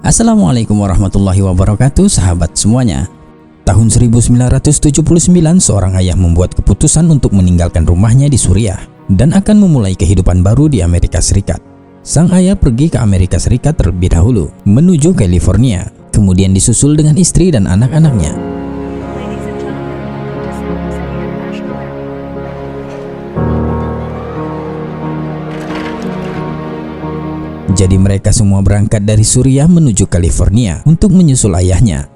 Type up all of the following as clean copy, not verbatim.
Assalamualaikum warahmatullahi wabarakatuh, sahabat semuanya. Tahun 1979, seorang ayah membuat keputusan untuk meninggalkan rumahnya di Suriah dan akan memulai kehidupan baru di Amerika Serikat. Sang ayah pergi ke Amerika Serikat terlebih dahulu, menuju California, kemudian disusul dengan istri dan anak-anaknya. Jadi mereka semua berangkat dari Suriah menuju California untuk menyusul ayahnya.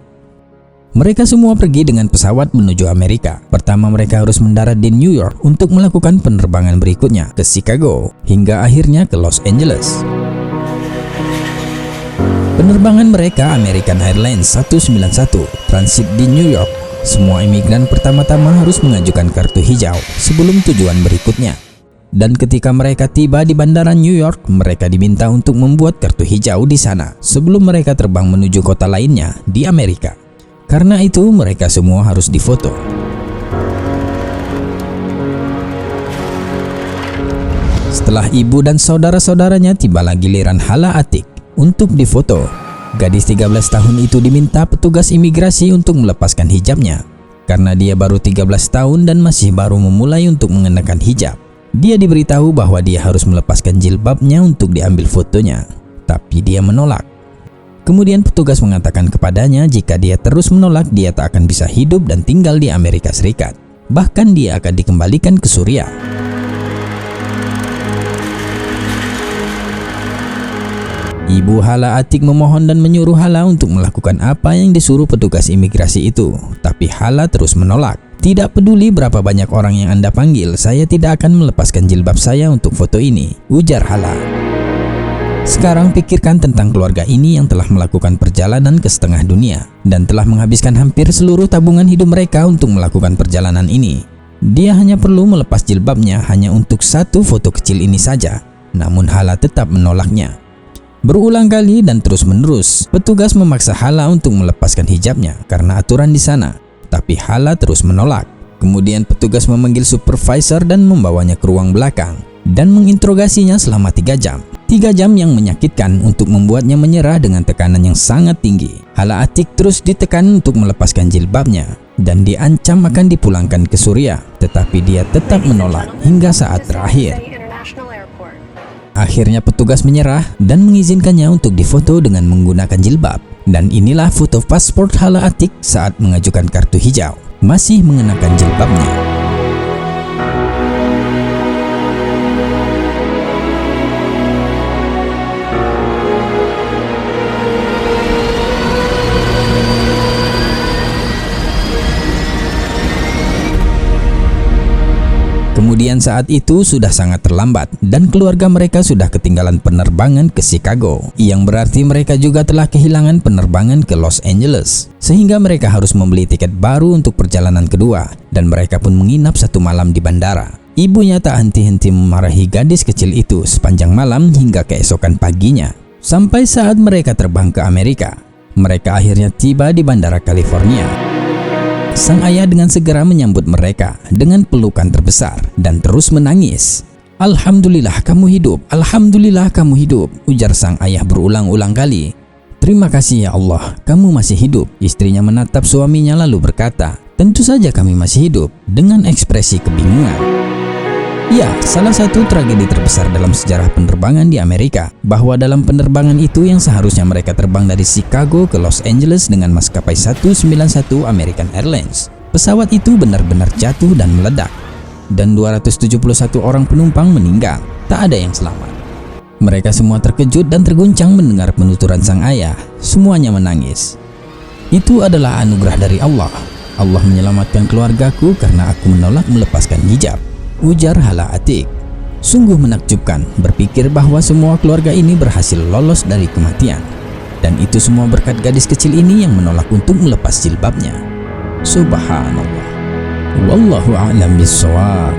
Mereka semua pergi dengan pesawat menuju Amerika. Pertama mereka harus mendarat di New York untuk melakukan penerbangan berikutnya ke Chicago, hingga akhirnya ke Los Angeles. Penerbangan mereka American Airlines 191 transit di New York. Semua imigran pertama-tama harus mengajukan kartu hijau sebelum tujuan berikutnya. Dan ketika mereka tiba di bandara New York, mereka diminta untuk membuat kartu hijau di sana sebelum mereka terbang menuju kota lainnya di Amerika. Karena itu mereka semua harus difoto. Setelah ibu dan saudara-saudaranya, tibalah giliran Hala Atiq untuk difoto. Gadis 13 tahun itu diminta petugas imigrasi untuk melepaskan hijabnya karena dia baru 13 tahun dan masih baru memulai untuk mengenakan hijab. Dia diberitahu bahwa dia harus melepaskan jilbabnya untuk diambil fotonya, tapi dia menolak. Kemudian petugas mengatakan kepadanya jika dia terus menolak, dia tak akan bisa hidup dan tinggal di Amerika Serikat. Bahkan dia akan dikembalikan ke Suriah. Ibu Hala Atiq memohon dan menyuruh Hala untuk melakukan apa yang disuruh petugas imigrasi itu, tapi Hala terus menolak. Tidak peduli berapa banyak orang yang Anda panggil, saya tidak akan melepaskan jilbab saya untuk foto ini, ujar Hala. Sekarang pikirkan tentang keluarga ini yang telah melakukan perjalanan ke setengah dunia dan telah menghabiskan hampir seluruh tabungan hidup mereka untuk melakukan perjalanan ini. Dia hanya perlu melepas jilbabnya hanya untuk satu foto kecil ini saja, namun Hala tetap menolaknya. Berulang kali dan terus-menerus, petugas memaksa Hala untuk melepaskan hijabnya karena aturan di sana. Tapi Hala terus menolak. Kemudian petugas memanggil supervisor dan membawanya ke ruang belakang dan menginterogasinya selama 3 jam. 3 jam yang menyakitkan untuk membuatnya menyerah dengan tekanan yang sangat tinggi. Hala Atiq terus ditekan untuk melepaskan jilbabnya dan diancam akan dipulangkan ke Suriah, tetapi dia tetap menolak hingga saat terakhir. Akhirnya petugas menyerah dan mengizinkannya untuk difoto dengan menggunakan jilbab. Dan inilah foto paspor Hala Atiq saat mengajukan kartu hijau, masih mengenakan jilbabnya. Kemudian saat itu sudah sangat terlambat dan keluarga mereka sudah ketinggalan penerbangan ke Chicago, yang berarti mereka juga telah kehilangan penerbangan ke Los Angeles, sehingga mereka harus membeli tiket baru untuk perjalanan kedua dan mereka pun menginap 1 malam di bandara. Ibunya tak henti-henti memarahi gadis kecil itu sepanjang malam hingga keesokan paginya. Sampai saat mereka terbang ke Amerika, mereka akhirnya tiba di bandara California. Sang ayah dengan segera menyambut mereka dengan pelukan terbesar dan terus menangis. "Alhamdulillah kamu hidup, alhamdulillah kamu hidup," ujar sang ayah berulang-ulang kali. "Terima kasih ya Allah, kamu masih hidup." Istrinya menatap suaminya lalu berkata, "Tentu saja kami masih hidup," dengan ekspresi kebingungan. Ya, salah satu tragedi terbesar dalam sejarah penerbangan di Amerika, bahwa dalam penerbangan itu yang seharusnya mereka terbang dari Chicago ke Los Angeles dengan maskapai 191 American Airlines, pesawat itu benar-benar jatuh dan meledak. Dan 271 orang penumpang meninggal, tak ada yang selamat. Mereka semua terkejut dan terguncang mendengar penuturan sang ayah, semuanya menangis. "Itu adalah anugerah dari Allah. Allah menyelamatkan keluargaku karena aku menolak melepaskan hijab," ujar Hala Atiq. Sungguh menakjubkan berpikir bahwa semua keluarga ini berhasil lolos dari kematian. Dan itu semua berkat gadis kecil ini yang menolak untuk melepas jilbabnya. Subhanallah. Wallahu a'lam bishawab.